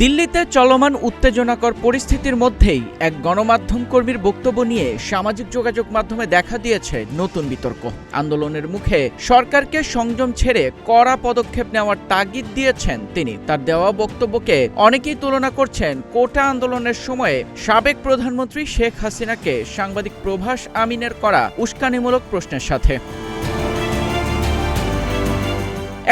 দিল্লিতে চলমান উত্তেজনাকর পরিস্থিতির মধ্যেই এক গণমাধ্যম কর্মীর বক্তব্য নিয়ে সামাজিক যোগাযোগ মাধ্যমে দেখা দিয়েছে নতুন বিতর্ক। আন্দোলনের মুখে সরকারকে সংযম ছেড়ে কড়া পদক্ষেপ নেওয়ার তাগিদ দিয়েছেন তিনি। তার দেওয়া বক্তব্যকে অনেকেই তুলনা করছেন কোটা আন্দোলনের সময়ে সাবেক প্রধানমন্ত্রী শেখ হাসিনাকে সাংবাদিক প্রভাস আমিনের করা উস্কানিমূলক প্রশ্নের সাথে।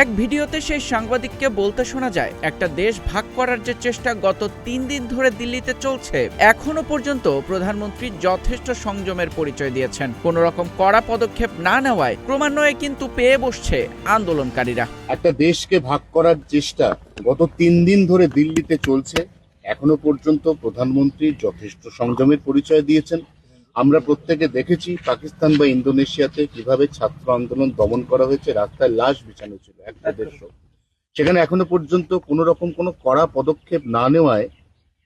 এক ভিডিওতে সেই সাংবাদিককে বলতে শোনা যায়, একটা দেশ ভাগ করার যে চেষ্টা গত 3 দিন ধরে দিল্লিতে চলছে, এখনো পর্যন্ত প্রধানমন্ত্রী যথেষ্ট সংযমের পরিচয় দিয়েছেন। কোন রকম কড়া পদক্ষেপ না নেওয়ায় ক্রমান্বয়ে কিন্তু পেয়ে বসছে আন্দোলনকারীরা। একটা দেশকে ভাগ করার চেষ্টা গত 3 দিন ধরে দিল্লিতে চলছে, এখনো পর্যন্ত প্রধানমন্ত্রী যথেষ্ট সংযমের পরিচয় দিয়েছেন। আমরা প্রত্যেকে দেখেছি পাকিস্তান বা ইন্দোনেশিয়াতে কিভাবে ছাত্র আন্দোলন দমন করা হয়েছে, রাস্তায় লাশ বিছানো ছিল একটা দেশ, সেখানে এখনো পর্যন্ত কোনো রকম কোনো কড়া পদক্ষেপ না নেওয়ায়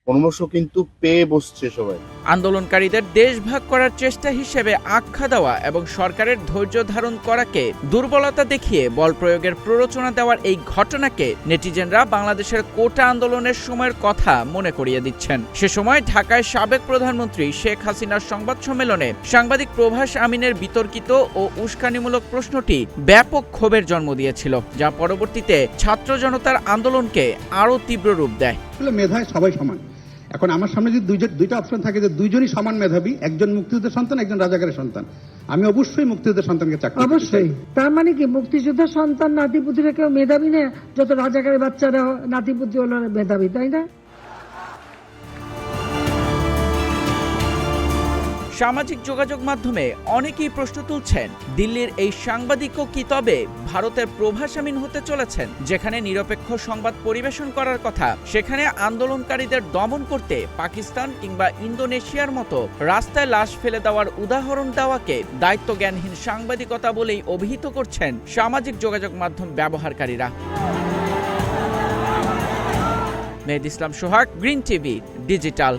ক্রমশ কিন্তু পেয়ে বসছে সবাই। আন্দোলনকারীদের দেশ ভাগ করার চেষ্টা হিসেবে আখ্যা দেওয়া এবং সরকারের ধৈর্য ধারণ করাকে দুর্বলতা দেখিয়ে বল প্রয়োগের প্ররোচনা দেওয়ার এই ঘটনাকে নেটিজেনরা বাংলাদেশের কোটা আন্দোলনের সময়ের কথা মনে করিয়ে দিচ্ছেন। সে সময় ঢাকায় সাবেক প্রধানমন্ত্রী শেখ হাসিনার সংবাদ সম্মেলনে সাংবাদিক প্রভাস আমিনের বিতর্কিত ও উস্কানিমূলক প্রশ্নটি ব্যাপক ক্ষোভের জন্ম দিয়েছিল, যা পরবর্তীতে ছাত্র জনতার আন্দোলনকে আরও তীব্র রূপ দেয়। মেধায় সবাই সমান। এখন আমার সামনে যদি দুইটা অপশন থাকে যে দুইজনই সমান মেধাবী, একজন মুক্তিযুদ্ধের সন্তান, একজন রাজাকারের সন্তান, আমি অবশ্যই মুক্তিযুদ্ধের সন্তানকে চাকরি দিতে চাই। অবশ্যই। তার মানে কি মুক্তিযুদ্ধের সন্তান নাতিপুতিরা কেউ মেধাবী না? যত রাজাকারের বাচ্চারা নাতিপুতি হলো মেধাবী, তাই না? সামাজিক যোগাযোগ মাধ্যমে অনেকেই প্রশ্ন তুলছেন, দিল্লির এই সাংবাদিকও কি তবে ভারতের প্রভাস আমিন হতে চলেছেন? যেখানে নিরপেক্ষ সংবাদ পরিবেশন করার কথা, সেখানে আন্দোলনকারীদের দমন করতে পাকিস্তান কিংবা ইন্দোনেশিয়ার মতো রাস্তায় লাশ ফেলে দেওয়ার উদাহরণ দেওয়াকে দায়িত্বজ্ঞানহীন সাংবাদিকতা বলেই অভিহিত করছেন সামাজিক যোগাযোগ মাধ্যম ব্যবহারকারীরা। মেহেদী ইসলাম সোহাগ, গ্রিন টিভি ডিজিটাল।